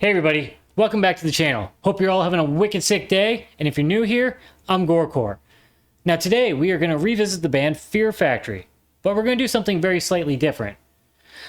Hey everybody, welcome back to the channel. Hope you're all having a wicked sick day, and if you're new here, I'm GoreCore. Now today we are going to revisit the band Fear Factory, but we're going to do something very slightly different.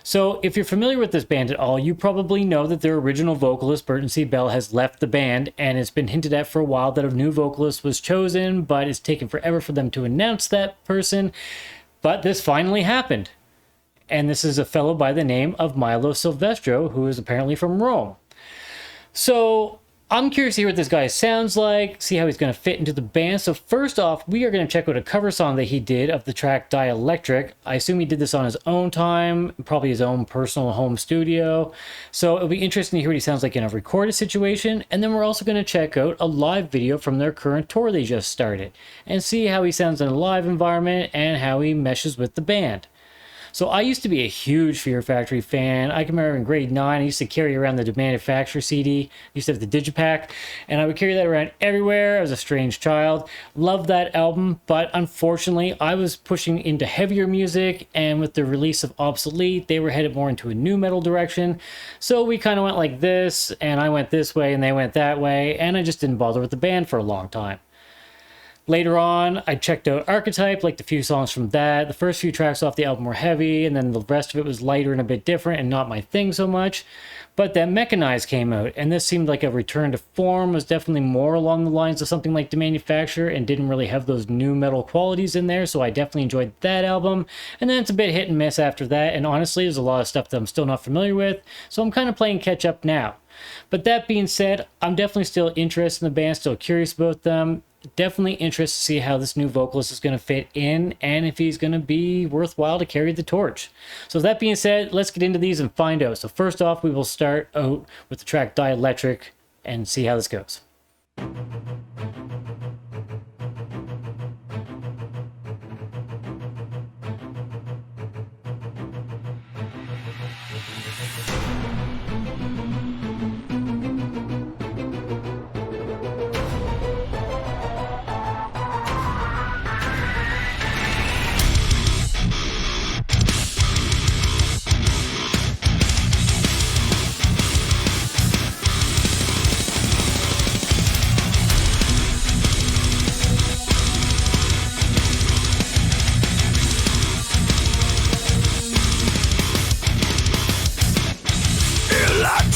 So if you're familiar with this band at all, you probably know that their original vocalist Burton C. Bell has left the band, and it's been hinted at for a while that a new vocalist was chosen, but it's taken forever for them to announce that person. But this finally happened. And this is a fellow by the name of Milo Silvestro, who is apparently from Rome. So I'm curious to hear what this guy sounds like, see how he's going to fit into the band. So first off, we are going to check out a cover song that he did of the track Dielectric. I assume he did this on his own time, probably his own personal home studio. So it'll be interesting to hear what he sounds like in a recorded situation. And then we're also going to check out a live video from their current tour they just started and see how he sounds in a live environment and how he meshes with the band. So I used to be a huge Fear Factory fan. I can remember in grade 9, I used to carry around the Demanded Factory CD. I used to have the Digipack, and I would carry that around everywhere. I was a strange child. Loved that album, but unfortunately, I was pushing into heavier music, and with the release of Obsolete, they were headed more into a nu metal direction. So we kind of went like this, and I went this way, and they went that way, and I just didn't bother with the band for a long time. Later on, I checked out Archetype, liked a few songs from that. The first few tracks off the album were heavy, and then the rest of it was lighter and a bit different and not my thing so much. But then Mechanized came out, and this seemed like a return to form. It was definitely more along the lines of something like The Manufacturer and didn't really have those nu metal qualities in there, so I definitely enjoyed that album. And then it's a bit hit and miss after that, and honestly, there's a lot of stuff that I'm still not familiar with, so I'm kind of playing catch up now. But that being said, I'm definitely still interested in the band, still curious about them. Definitely interested to see how this new vocalist is going to fit in and if he's going to be worthwhile to carry the torch. So with that being said, let's get into these and find out. So first off, we will start out with the track Dielectric and see how this goes.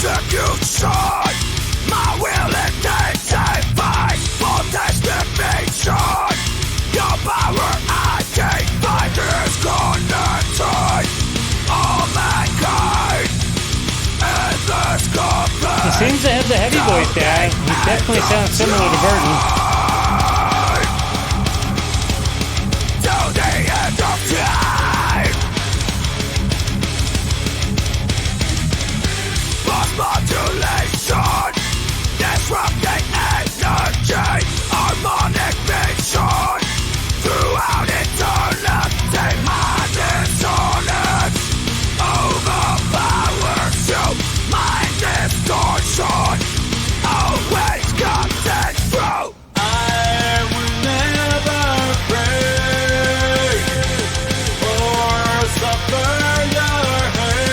Execution, my will intensify, voltage dimension. Your power I take, fighters connected. All mankind in this combat. He seems to have the heavy voice guy. He definitely sounds similar to Burton. Till the end of time. Modulation, disrupting energy, harmonic vision, throughout eternity, my dissonance overpowers you, mind distortion, always content through. I will never pray or suffer your hate.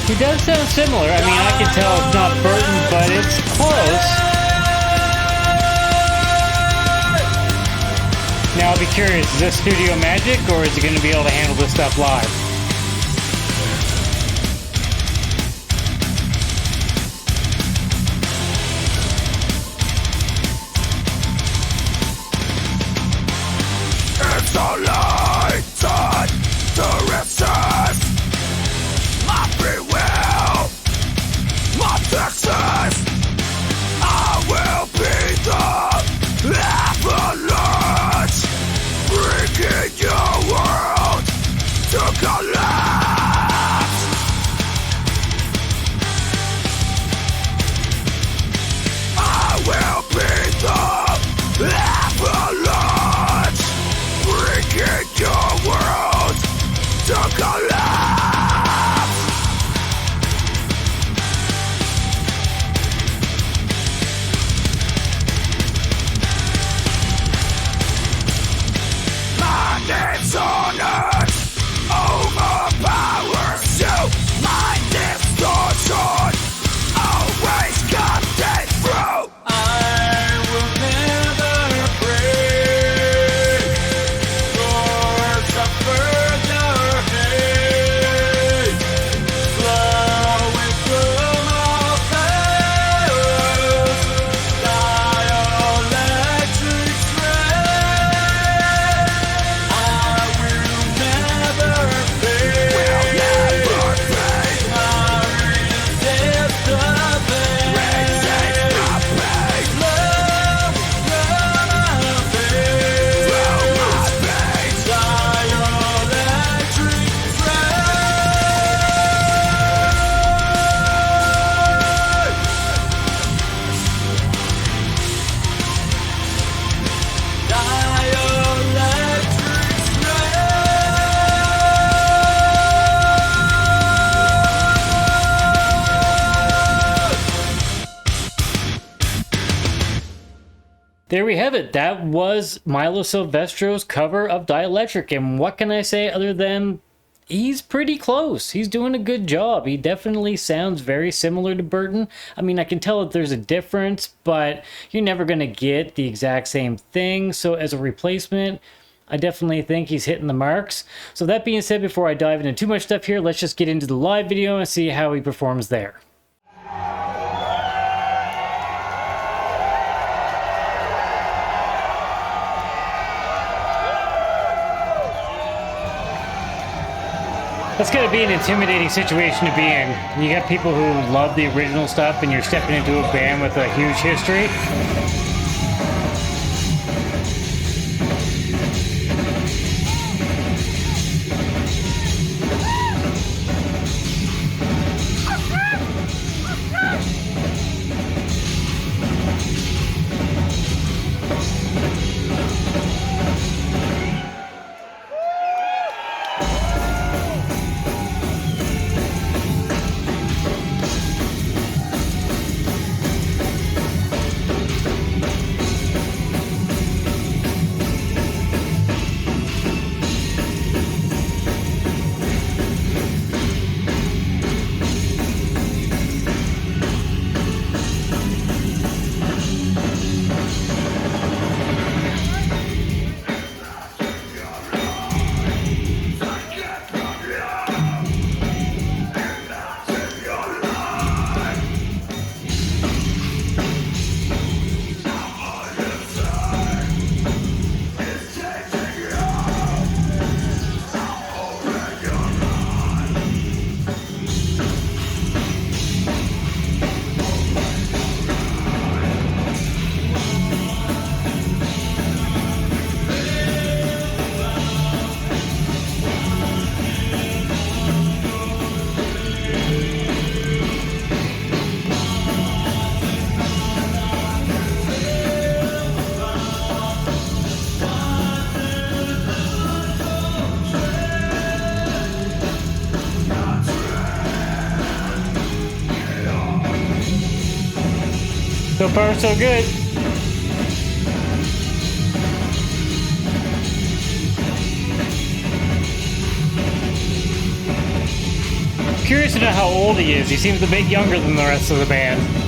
He does sound similar. I mean, I can tell it's not Burton, but it's close. Now, I'll be curious, is this studio magic, or is he going to be able to handle this stuff live? It's a light to resist my free will, my Texas. I will be the avalanche, bringing your world to collapse. There we have it. That was Milo Silvestro's cover of Dielectric. And what can I say other than he's pretty close. He's doing a good job. He definitely sounds very similar to Burton. I mean, I can tell that there's a difference, but you're never going to get the exact same thing. So as a replacement, I definitely think he's hitting the marks. So that being said, before I dive into too much stuff here, let's just get into the live video and see how he performs there. That's gotta be an intimidating situation to be in. You got people who love the original stuff and you're stepping into a band with a huge history. So far, so good. Curious to know how old he is. He seems a bit younger than the rest of the band.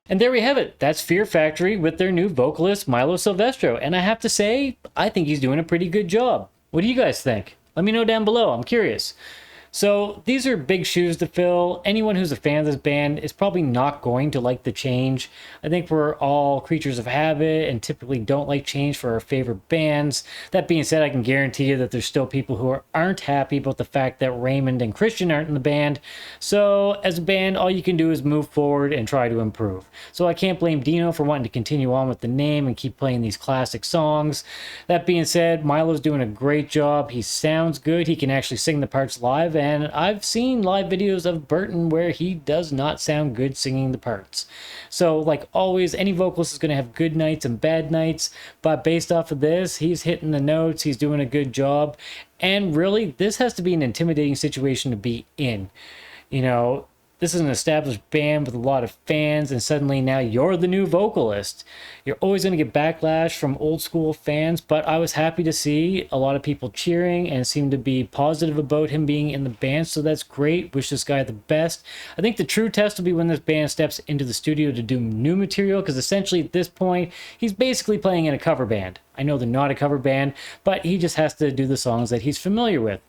And there we have it. That's Fear Factory with their new vocalist, Milo Silvestro. And I have to say, I think he's doing a pretty good job. What do you guys think? Let me know down below. I'm curious. So these are big shoes to fill. Anyone who's a fan of this band is probably not going to like the change. I think we're all creatures of habit and typically don't like change for our favorite bands. That being said, I can guarantee you that there's still people who aren't happy about the fact that Raymond and Christian aren't in the band. So as a band, all you can do is move forward and try to improve. So I can't blame Dino for wanting to continue on with the name and keep playing these classic songs. That being said, Milo's doing a great job. He sounds good. He can actually sing the parts live. And I've seen live videos of Burton where he does not sound good singing the parts. So like always, any vocalist is going to have good nights and bad nights, but based off of this, he's hitting the notes, he's doing a good job, and really, this has to be an intimidating situation to be in. You know, this is an established band with a lot of fans, and suddenly now you're the new vocalist. You're always going to get backlash from old school fans, but I was happy to see a lot of people cheering and seem to be positive about him being in the band, so that's great. Wish this guy the best. I think the true test will be when this band steps into the studio to do new material, because essentially at this point, he's basically playing in a cover band. I know they're not a cover band, but he just has to do the songs that he's familiar with.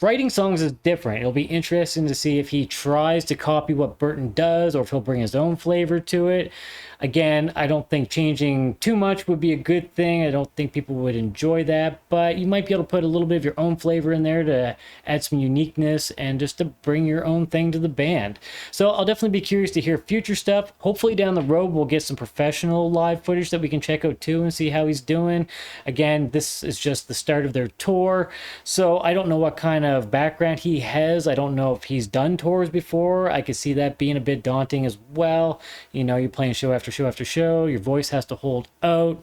Writing songs is different. It'll be interesting to see if he tries to copy what Burton does or if he'll bring his own flavor to it. Again, I don't think changing too much would be a good thing. I don't think people would enjoy that, but you might be able to put a little bit of your own flavor in there to add some uniqueness and just to bring your own thing to the band. So I'll definitely be curious to hear future stuff. Hopefully down the road we'll get some professional live footage that we can check out too and see how he's doing. Again, this is just the start of their tour, so I don't know what kind of background he has. I don't know if he's done tours before. I could see that being a bit daunting as well. You know, you're playing show after show after show, your voice has to hold out.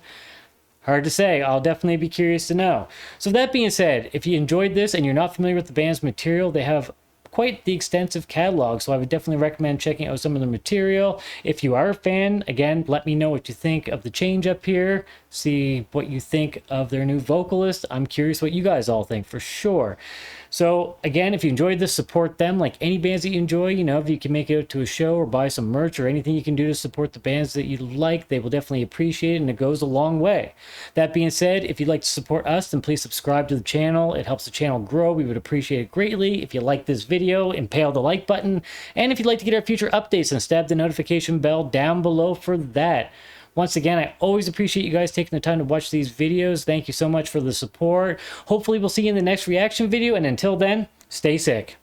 Hard to say. I'll definitely be curious to know. So that being said, if you enjoyed this and you're not familiar with the band's material, they have quite the extensive catalog, so I would definitely recommend checking out some of the material. If you are a fan, again, let me know what you think of the change up here. See what you think of their new vocalist. I'm curious what you guys all think for sure. So again, if you enjoyed this, support them like any bands that you enjoy. You know, if you can make it out to a show or buy some merch or anything you can do to support the bands that you like, they will definitely appreciate it, and it goes a long way. That being said, if you'd like to support us, then please subscribe to the channel. It helps the channel grow. We would appreciate it greatly. If you like this video, impale the like button. And if you'd like to get our future updates, then stab the notification bell down below for that. Once again, I always appreciate you guys taking the time to watch these videos. Thank you so much for the support. Hopefully we'll see you in the next reaction video, and until then, stay sick.